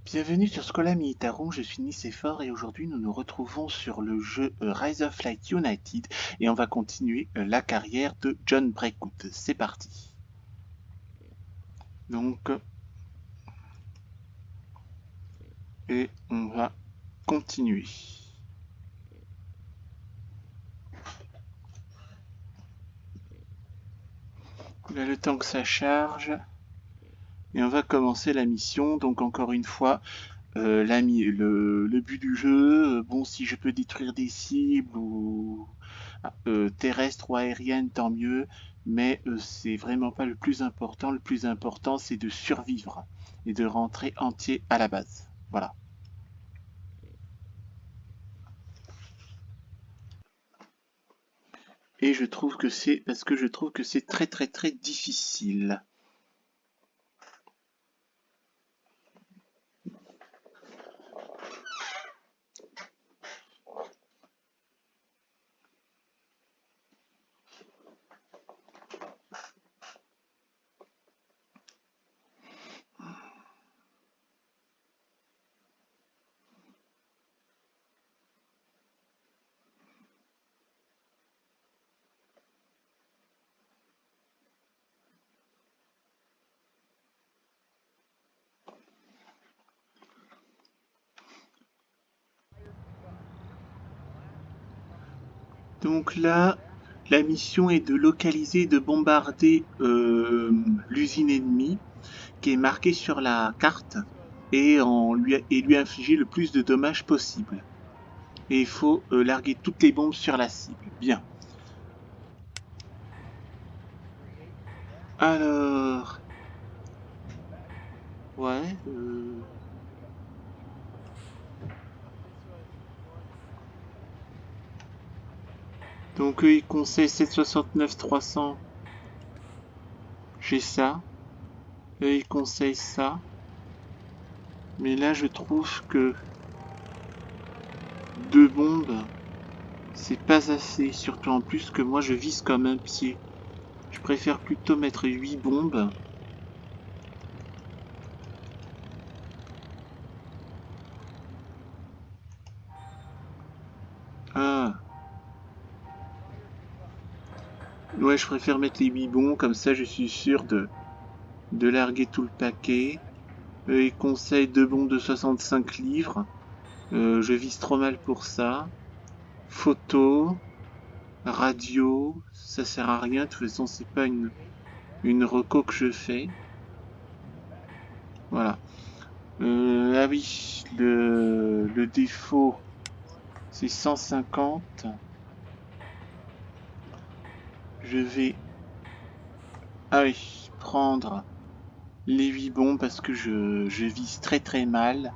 Bienvenue sur Schola Militarum, je suis Nicéphore et aujourd'hui nous nous retrouvons sur le jeu Rise of Light United et on va continuer la carrière de John Breakwood. C'est parti. Donc, et on va continuer. Là, le temps que ça charge et on va commencer la mission. Donc encore une fois, le but du jeu, bon, si je peux détruire des cibles ou terrestres ou aériennes, tant mieux, mais c'est vraiment pas le plus important. Le plus important, c'est de survivre et de rentrer entier à la base. Voilà. Et je trouve que c'est parce que je trouve que c'est très très très difficile. Donc là, la mission est de localiser et de bombarder l'usine ennemie qui est marquée sur la carte et lui infliger le plus de dommages possible. Et il faut larguer toutes les bombes sur la cible. Bien. Alors... Ouais. Donc eux, ils conseillent 769-300. J'ai ça. Eux, ils conseillent ça. Mais là, je trouve que 2 bombes, c'est pas assez. Surtout en plus que moi, je vise comme un pied. Je préfère plutôt mettre 8 bombes. Ah. Ouais, je préfère mettre les 8 bombes. Comme ça, je suis sûr de larguer tout le paquet. Eux, ils conseillent 2 bombes de 65 livres. Je vise trop mal pour ça. Photo, radio, ça sert à rien. De toute façon, c'est pas une reco que je fais. Voilà. Ah oui, le défaut, c'est 150. Je vais, ah oui, prendre les 8 bombes parce que je vise très très mal.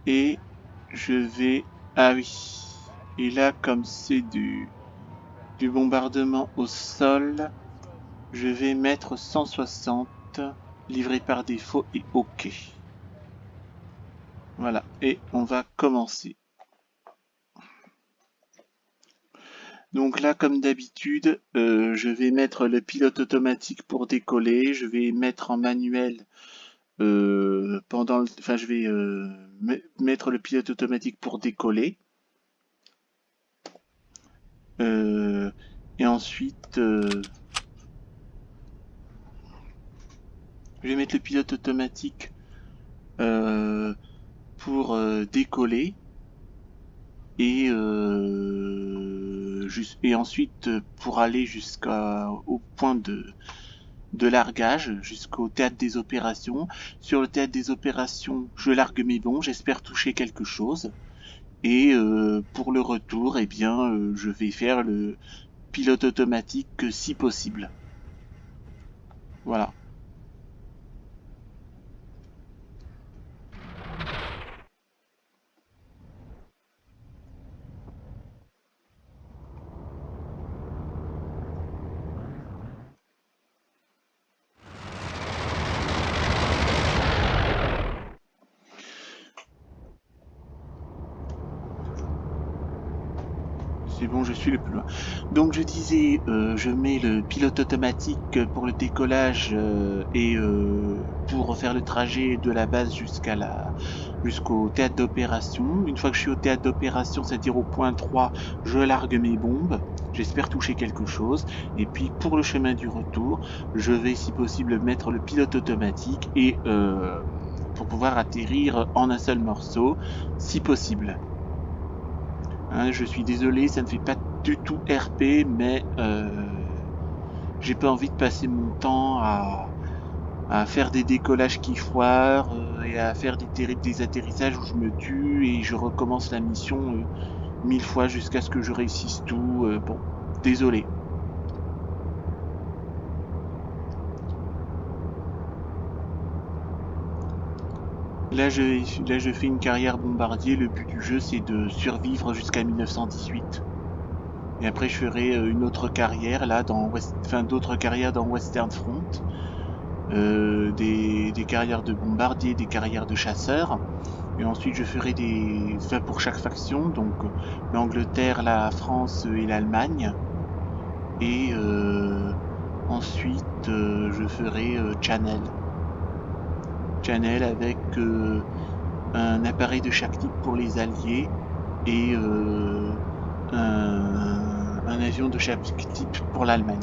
Et je vais, ah oui. Et là, comme c'est du bombardement au sol, je vais mettre 160, livré par défaut et OK. Voilà, et on va commencer. Donc là, comme d'habitude, je vais mettre le pilote automatique pour décoller. Je vais mettre en manuel enfin, je vais mettre le pilote automatique pour décoller. Et ensuite, je vais mettre le pilote automatique pour décoller. Et ensuite pour aller jusqu'au point de largage, jusqu'au théâtre des opérations. Sur le théâtre des opérations, je largue mes bombes, j'espère toucher quelque chose. Et pour le retour, eh bien, je vais faire le pilote automatique si possible. Voilà. C'est bon, je suis le plus loin. Donc je disais, je mets le pilote automatique pour le décollage et pour faire le trajet de la base jusqu'au théâtre d'opération. Une fois que je suis au théâtre d'opération, c'est-à-dire au point 3, je largue mes bombes. J'espère toucher quelque chose. Et puis pour le chemin du retour, je vais si possible mettre le pilote automatique et pour pouvoir atterrir en un seul morceau, si possible. Hein, je suis désolé, ça ne fait pas du tout RP, mais j'ai pas envie de passer mon temps à faire des décollages qui foirent et à faire des atterrissages où je me tue et je recommence la mission 1000 fois jusqu'à ce que je réussisse tout. Bon, désolé. Là je fais une carrière bombardier. Le but du jeu, c'est de survivre jusqu'à 1918. Et après, je ferai une autre carrière, là, d'autres carrières dans Western Front. Des carrières de bombardier, des carrières de chasseurs. Et ensuite, je ferai pour chaque faction, donc l'Angleterre, la France et l'Allemagne. Et ensuite, je ferai Channel. Channel avec un appareil de chaque type pour les Alliés et un avion de chaque type pour l'Allemagne.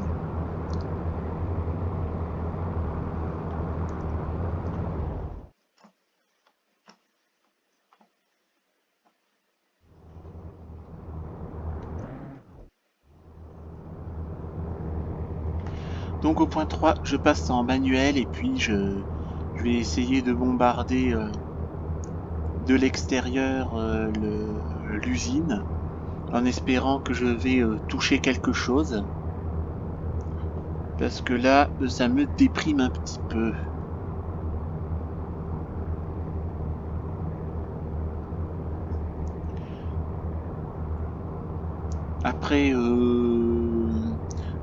Donc au point 3, je passe en manuel et puis je vais essayer de bombarder de l'extérieur l'usine en espérant que je vais toucher quelque chose. Parce que là, ça me déprime un petit peu. Après,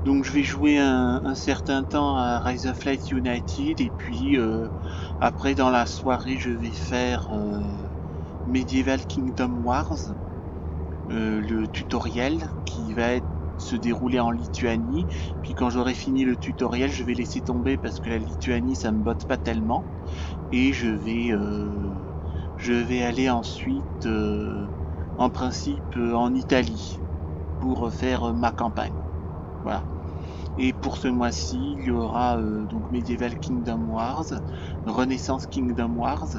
donc je vais jouer un certain temps à Rise of Light United et puis après dans la soirée je vais faire Medieval Kingdom Wars, le tutoriel qui va se dérouler en Lituanie. Puis quand j'aurai fini le tutoriel, je vais laisser tomber parce que la Lituanie ça me botte pas tellement et je vais aller ensuite en principe en Italie pour faire ma campagne. Voilà. Et pour ce mois-ci, il y aura donc Medieval Kingdom Wars, Renaissance Kingdom Wars,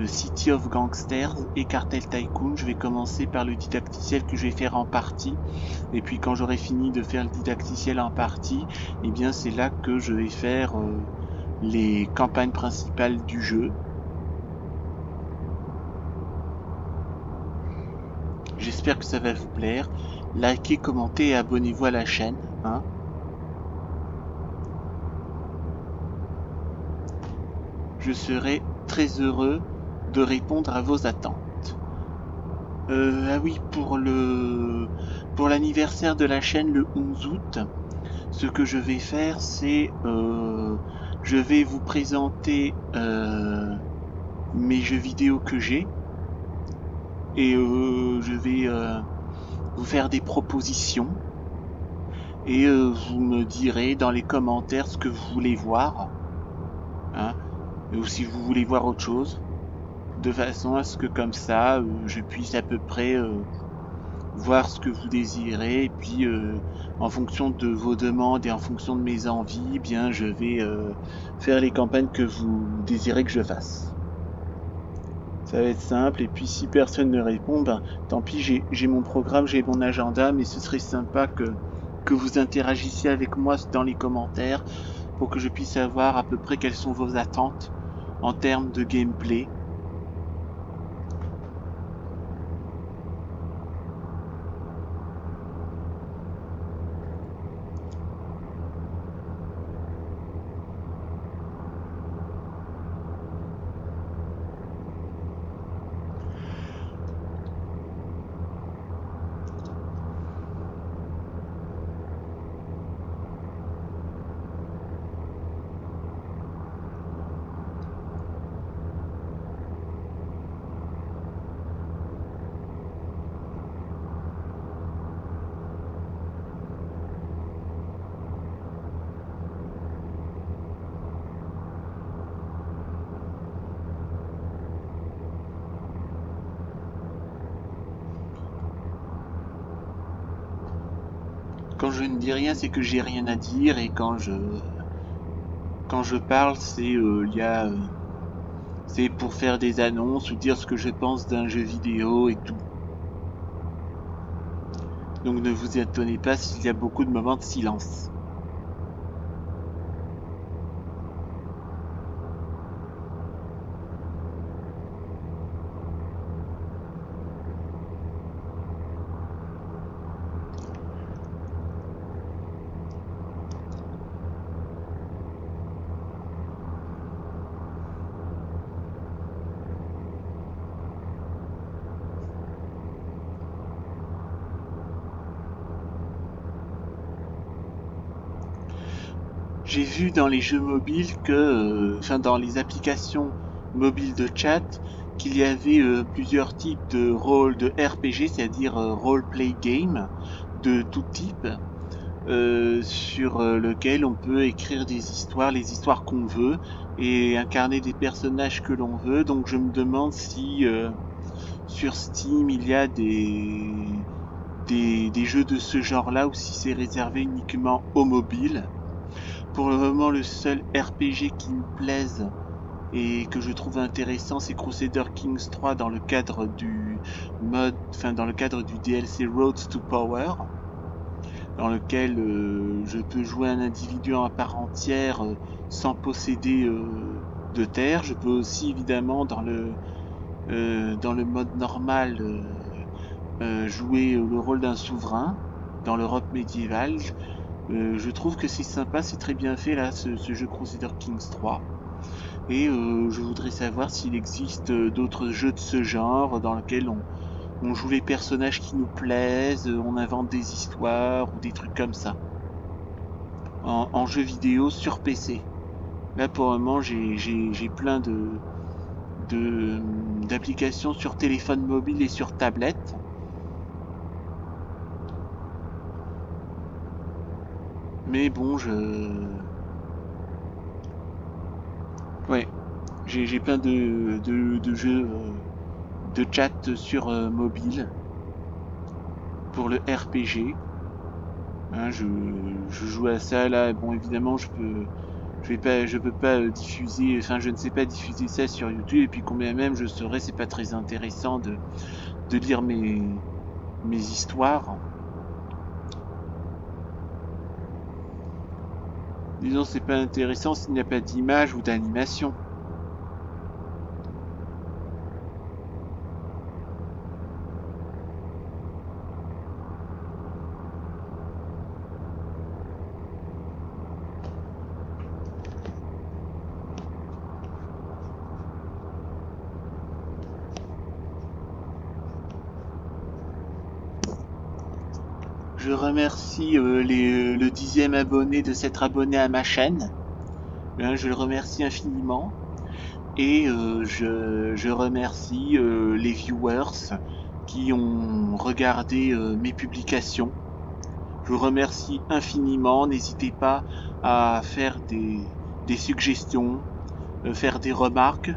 City of Gangsters et Cartel Tycoon. Je vais commencer par le didacticiel que je vais faire en partie. Et puis quand j'aurai fini de faire le didacticiel en partie, eh bien c'est là que je vais faire les campagnes principales du jeu. J'espère que ça va vous plaire. Likez, commentez et abonnez-vous à la chaîne. Hein. Je serai très heureux de répondre à vos attentes. Ah oui, pour l'anniversaire de la chaîne le 11 août, ce que je vais faire, c'est je vais vous présenter mes jeux vidéo que j'ai et je vais vous faire des propositions et vous me direz dans les commentaires ce que vous voulez voir, hein, ou si vous voulez voir autre chose, de façon à ce que comme ça je puisse à peu près voir ce que vous désirez et puis en fonction de vos demandes et en fonction de mes envies, eh bien je vais faire les campagnes que vous désirez que je fasse. Ça va être simple et puis si personne ne répond, ben tant pis, j'ai mon programme, j'ai mon agenda, mais ce serait sympa que vous interagissiez avec moi dans les commentaires pour que je puisse savoir à peu près quelles sont vos attentes en termes de gameplay. Quand je ne dis rien, c'est que j'ai rien à dire, et quand je parle, c'est pour faire des annonces ou dire ce que je pense d'un jeu vidéo et tout. Donc ne vous étonnez pas s'il y a beaucoup de moments de silence. J'ai vu dans les jeux mobiles dans les applications mobiles de chat, qu'il y avait plusieurs types de rôles de RPG, c'est-à-dire role-play game de tout type, sur lequel on peut écrire des histoires, les histoires qu'on veut, et incarner des personnages que l'on veut. Donc je me demande si sur Steam il y a des jeux de ce genre-là, ou si c'est réservé uniquement aux mobiles. Pour le moment, le seul RPG qui me plaise et que je trouve intéressant, c'est Crusader Kings 3 dans le cadre du DLC Road to Power, dans lequel je peux jouer un individu à part entière sans posséder de terre. Je peux aussi évidemment dans le mode normal jouer le rôle d'un souverain dans l'Europe médiévale. Je trouve que c'est sympa, c'est très bien fait là, ce jeu Crusader Kings 3. Et je voudrais savoir s'il existe d'autres jeux de ce genre dans lesquels on joue les personnages qui nous plaisent, on invente des histoires ou des trucs comme ça. En jeu vidéo sur PC. Là pour le moment j'ai plein d'applications sur téléphone mobile et sur tablette. Mais bon, ouais, j'ai plein de jeux de chat sur mobile pour le RPG. Hein, je joue à ça là. Bon, évidemment, je peux pas diffuser. Enfin, je ne sais pas diffuser ça sur YouTube. Et puis, combien même je saurais, c'est pas très intéressant de lire mes histoires. Disons, c'est pas intéressant s'il n'y a pas d'image ou d'animation. Je remercie le 10e abonné de s'être abonné à ma chaîne. Je le remercie infiniment. Et je remercie les viewers qui ont regardé mes publications. Je vous remercie infiniment. N'hésitez pas à faire des suggestions, faire des remarques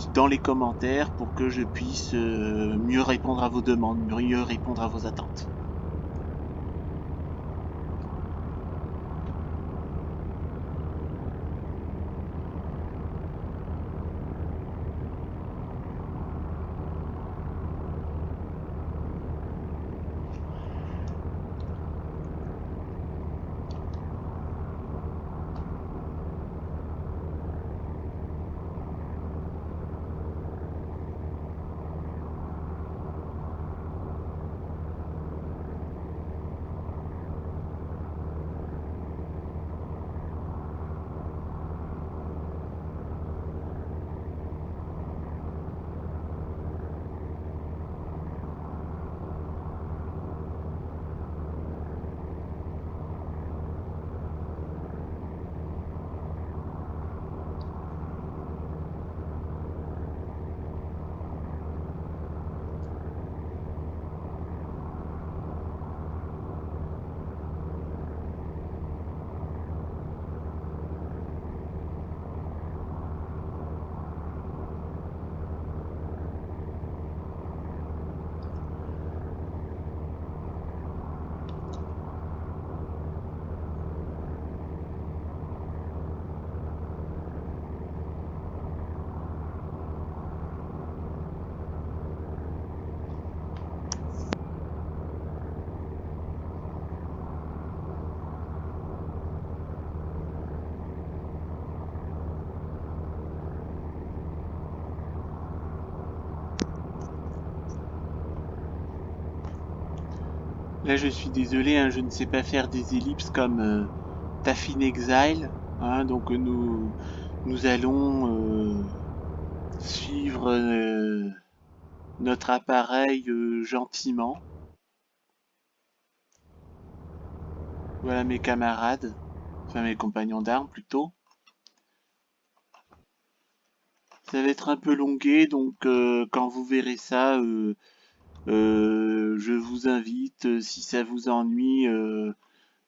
dans les commentaires pour que je puisse mieux répondre à vos demandes, mieux répondre à vos attentes. Là, je suis désolé, hein, je ne sais pas faire des ellipses comme Taffin Exile. Hein, donc nous allons suivre notre appareil gentiment. Voilà mes camarades, enfin mes compagnons d'armes plutôt. Ça va être un peu longué, donc quand vous verrez ça, je vous invite, si ça vous ennuie,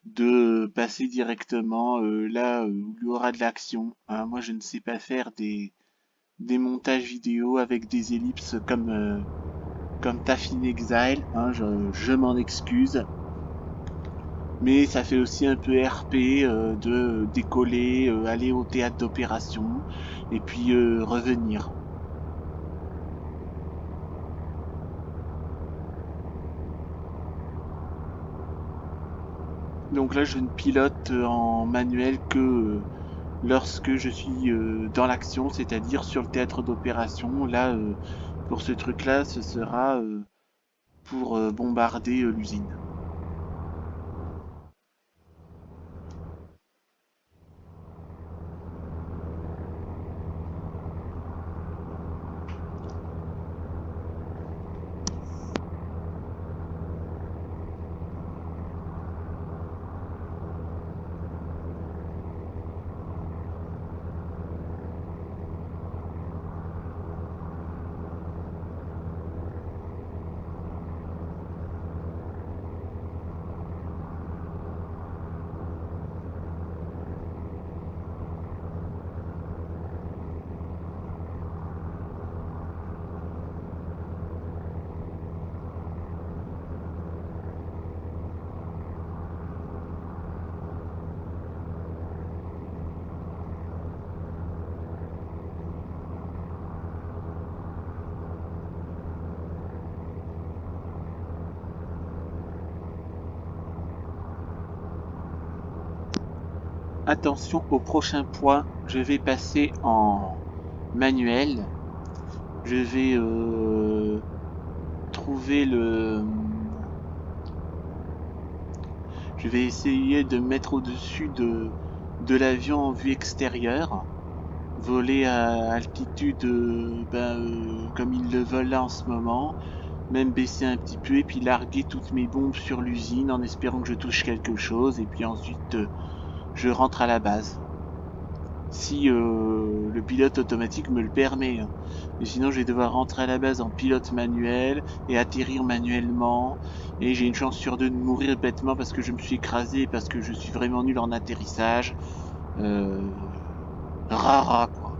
de passer directement là où il y aura de l'action. Hein. Moi, je ne sais pas faire des montages vidéo avec des ellipses comme Taffin Exile. Hein, je m'en excuse. Mais ça fait aussi un peu RP de décoller, aller au théâtre d'opération et puis revenir. Donc là, je ne pilote en manuel que lorsque je suis dans l'action, c'est-à-dire sur le théâtre d'opération. Là, pour ce truc-là, ce sera pour bombarder l'usine. Attention au prochain point, je vais passer en manuel. Je vais trouver le... Je vais essayer de mettre au-dessus de l'avion en vue extérieure. Voler à altitude comme ils le veulent là en ce moment. Même baisser un petit peu et puis larguer toutes mes bombes sur l'usine en espérant que je touche quelque chose. Et puis ensuite, je rentre à la base. Si le pilote automatique me le permet. Hein. Mais sinon, je vais devoir rentrer à la base en pilote manuel et atterrir manuellement. Et j'ai une chance sur deux de mourir bêtement parce que je me suis écrasé, parce que je suis vraiment nul en atterrissage. Rara, quoi.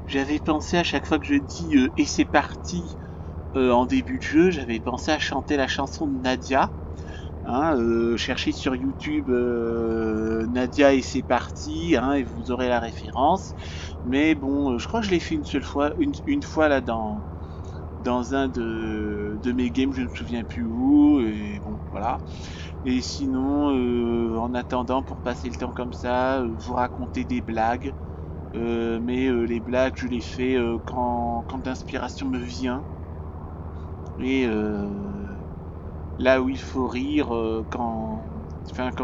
J'avais pensé à chaque fois que je dis et c'est parti en début de jeu, j'avais pensé à chanter la chanson de Nadia. Hein, cherchez sur YouTube Nadia et c'est parti, hein, et vous aurez la référence. Mais bon, je crois que je l'ai fait une seule fois, une fois là dans un de mes games, je ne me souviens plus où, et bon, voilà. Et sinon, en attendant, pour passer le temps comme ça, vous racontez des blagues. Mais les blagues, je les fais quand l'inspiration me vient. Et là où il faut rire, quand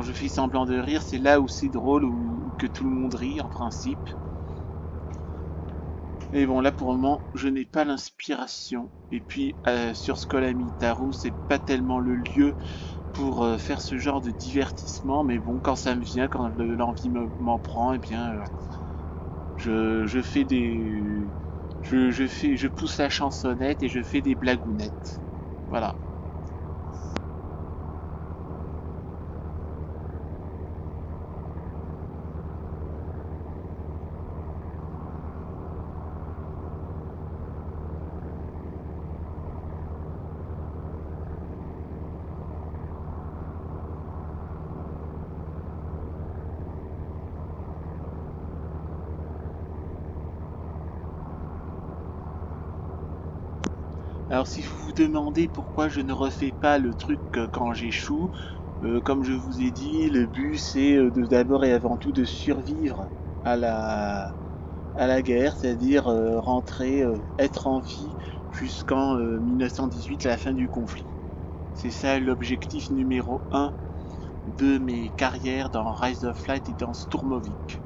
je fais semblant de rire, c'est là où c'est drôle ou que tout le monde rit en principe. Et bon, là pour le moment, je n'ai pas l'inspiration. Et puis sur Skolamitaru, c'est pas tellement le lieu pour faire ce genre de divertissement. Mais bon, quand ça me vient, quand l'envie m'en prend, et bien, je fais des, je pousse la chansonnette et je fais des blagounettes. Voilà. Alors si vous vous demandez pourquoi je ne refais pas le truc quand j'échoue, comme je vous ai dit, le but c'est d'abord et avant tout de survivre à la guerre, c'est-à-dire rentrer, être en vie jusqu'en 1918, à la fin du conflit. C'est ça l'objectif numéro 1 de mes carrières dans Rise of Light et dans Sturmovik.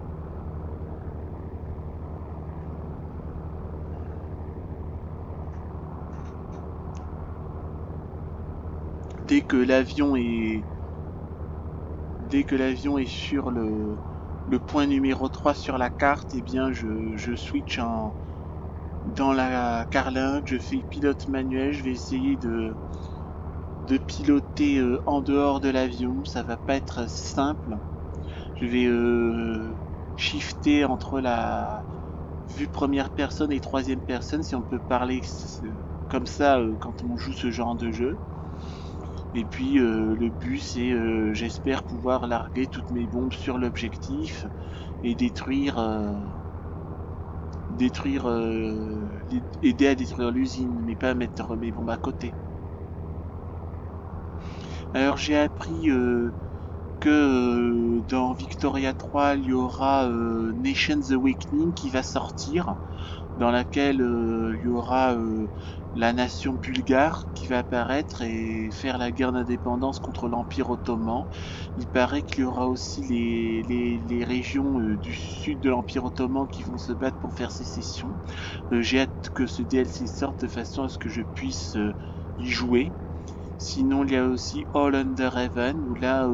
Dès que l'avion est sur le point numéro 3 sur la carte, eh bien je switch dans la carlingue, je fais pilote manuel, je vais essayer de piloter en dehors de l'avion, ça va pas être simple. Je vais shifter entre la vue première personne et troisième personne, si on peut parler comme ça quand on joue ce genre de jeu. Et puis le but c'est, j'espère pouvoir larguer toutes mes bombes sur l'objectif et aider à détruire l'usine, mais pas mettre mes bombes à côté. Alors j'ai appris que dans Victoria 3 il y aura Nations Awakening qui va sortir, dans laquelle il y aura la nation bulgare qui va apparaître et faire la guerre d'indépendance contre l'Empire ottoman. Il paraît qu'il y aura aussi les régions du sud de l'Empire ottoman qui vont se battre pour faire sécession. J'ai hâte que ce DLC sorte de façon à ce que je puisse y jouer. Sinon, il y a aussi All Under Heaven, où là,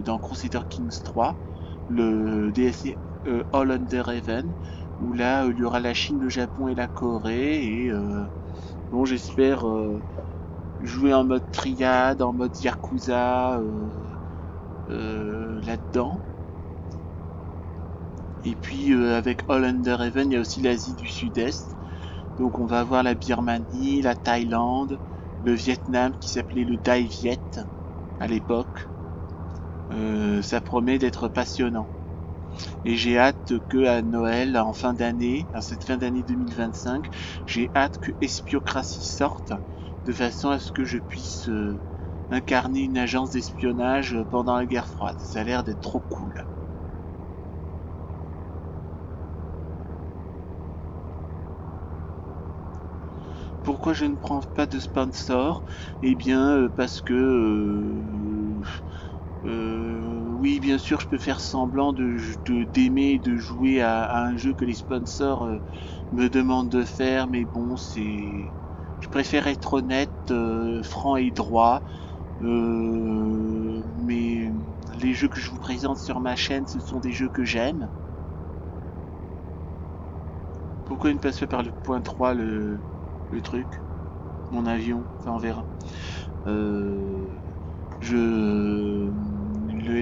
dans Crusader Kings 3, le DLC All Under Heaven, où là, il y aura la Chine, le Japon et la Corée, et bon, j'espère jouer en mode triade, en mode Yakuza, là-dedans. Et puis, avec All Under Heaven, il y a aussi l'Asie du Sud-Est, donc on va avoir la Birmanie, la Thaïlande, le Vietnam qui s'appelait le Dai Viet à l'époque. Ça promet d'être passionnant. Et j'ai hâte que à Noël, en fin d'année, à cette fin d'année 2025, j'ai hâte que Espiocracy sorte, de façon à ce que je puisse incarner une agence d'espionnage pendant la guerre froide. Ça a l'air d'être trop cool. Pourquoi je ne prends pas de sponsor? Eh bien, parce que oui, bien sûr, je peux faire semblant d'aimer et de jouer à un jeu que les sponsors me demandent de faire, mais bon, je préfère être honnête, franc et droit. Mais les jeux que je vous présente sur ma chaîne, ce sont des jeux que j'aime. Pourquoi il ne passe pas par le point 3, le truc? Mon avion, enfin on verra.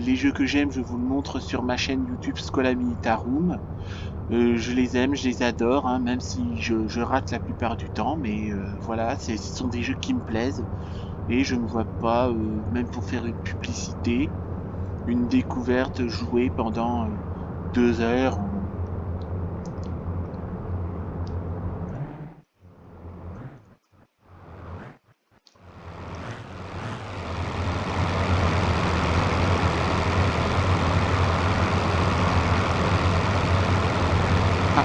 Les jeux que j'aime, je vous le montre sur ma chaîne YouTube Schola Militarum. Je les aime, je les adore, hein, même si je rate la plupart du temps, mais voilà, ce sont des jeux qui me plaisent et je ne vois pas, même pour faire une publicité, une découverte jouée pendant 2 heures. Ah,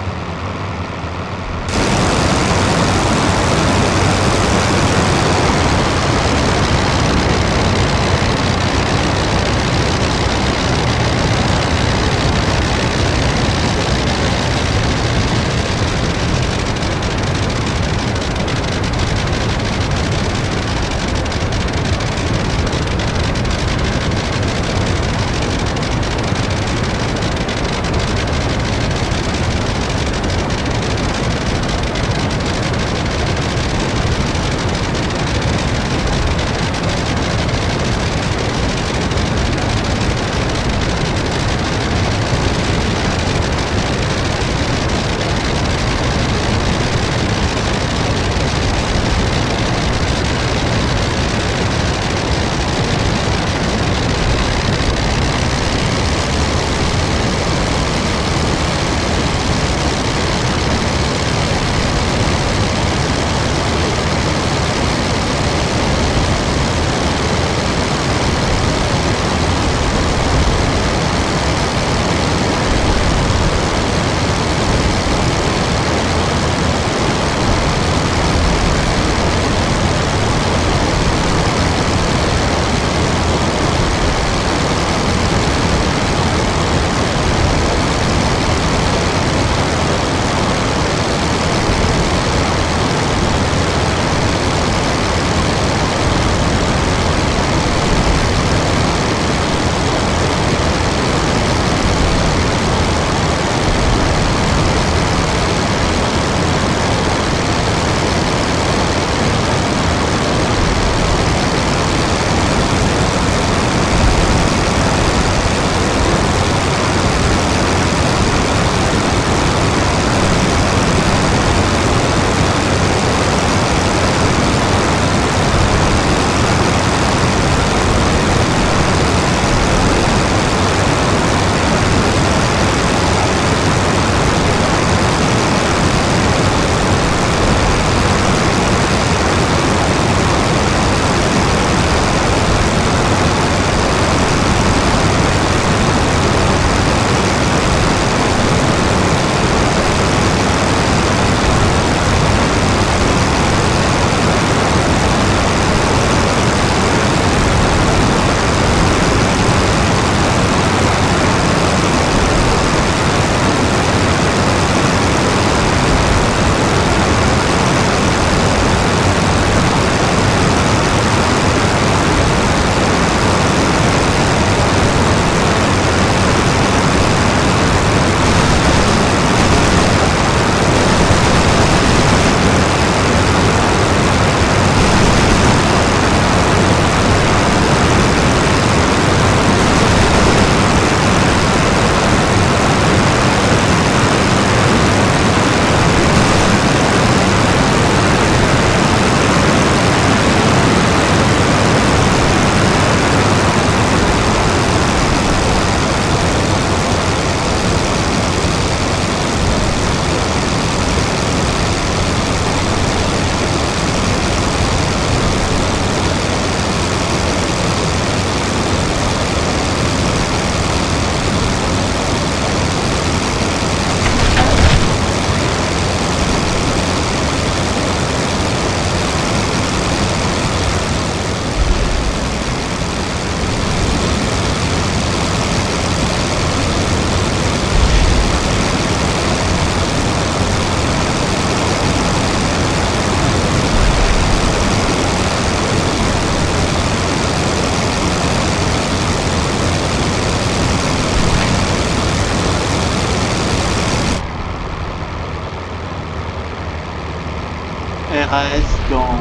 reste dans...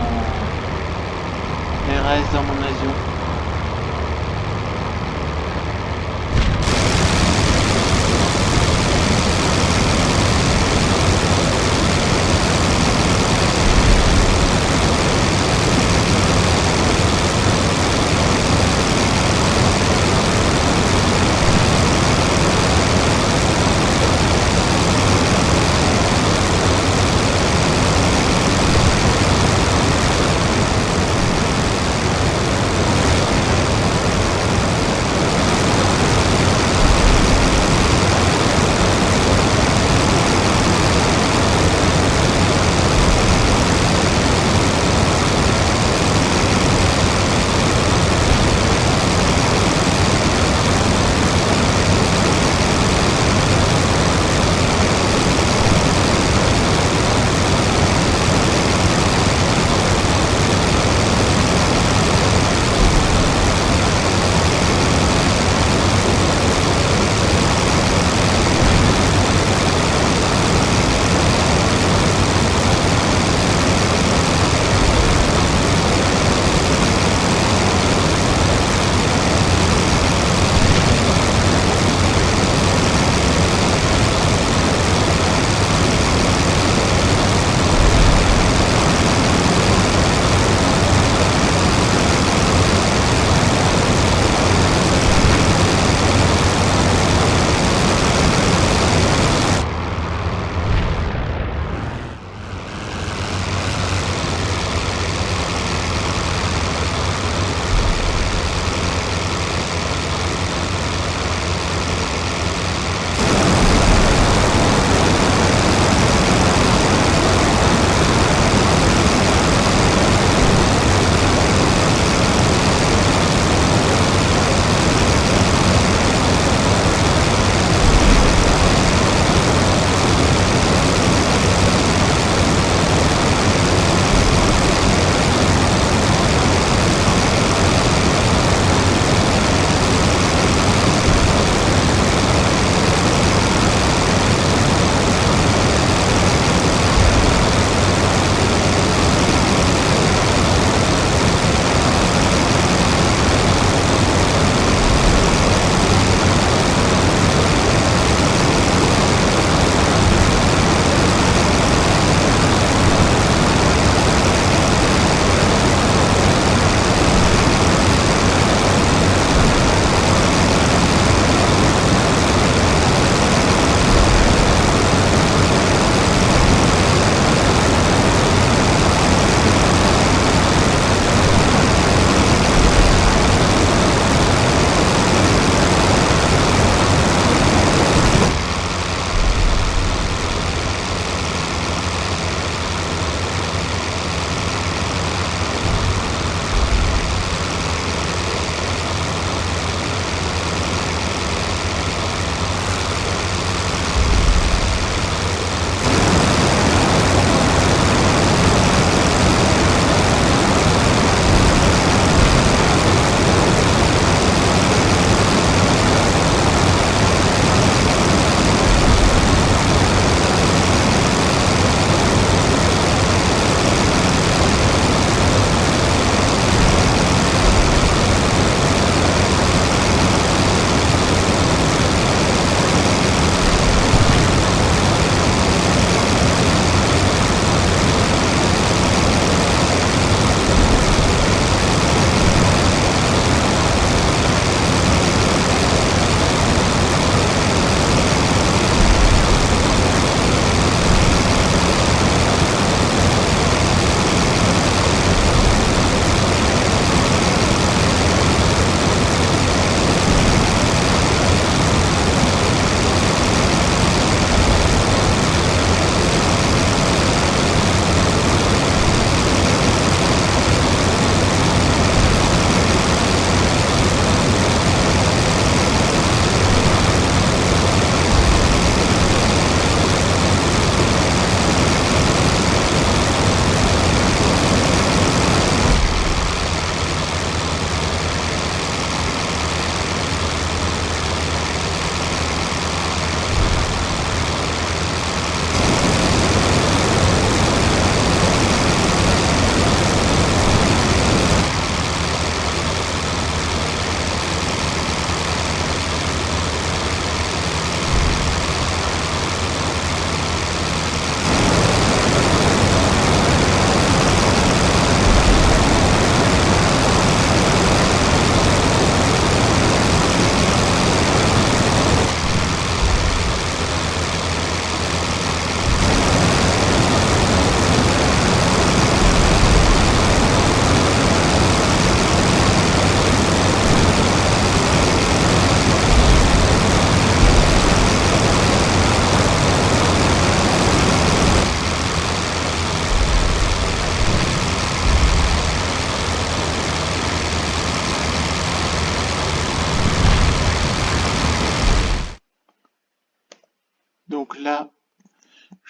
Elle reste dans mon avion.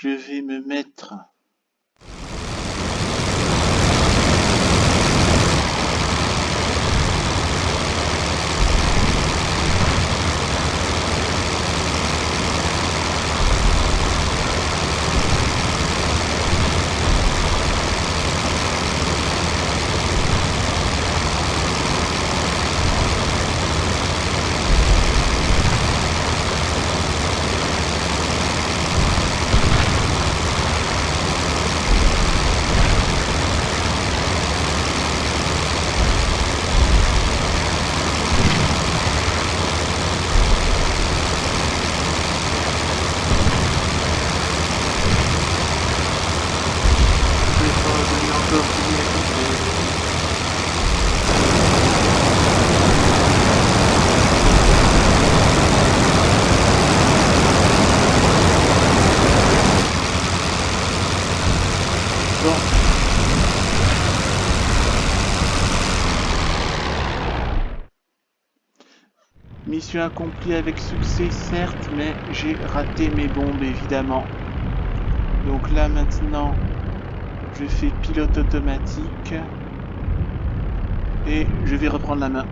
je vais me mettre... Mission accomplie avec succès, certes, mais j'ai raté mes bombes, évidemment. Donc là, maintenant, je fais pilote automatique. Et je vais reprendre la main.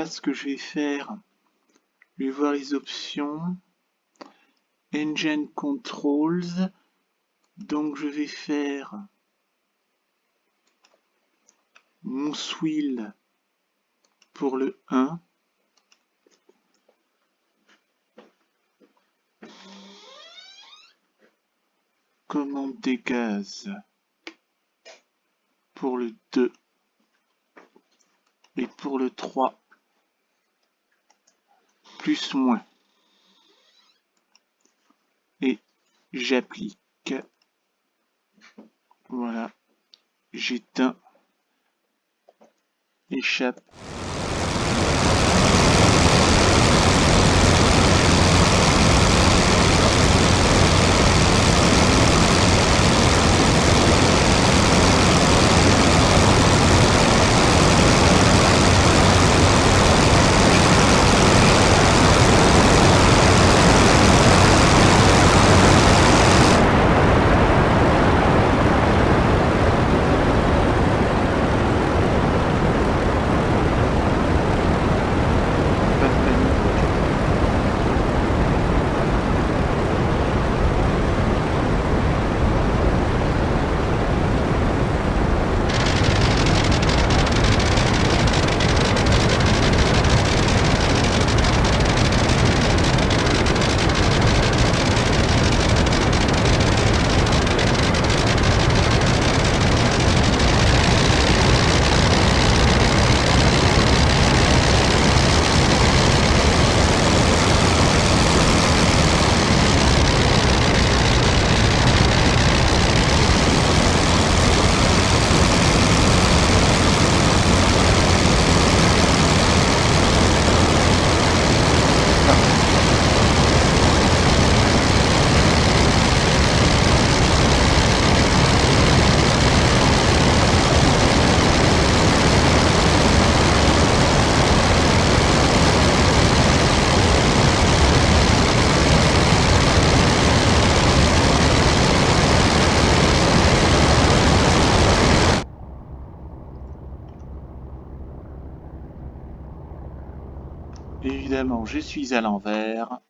ce que je vais faire, je vais voir les options. Engine Controls. Donc je vais faire mon swill pour le 1. Commande des gaz pour le 2. Et pour le 3, plus moins. Et j'applique. Voilà. J'éteins. Échappe. Évidemment, je suis à l'envers.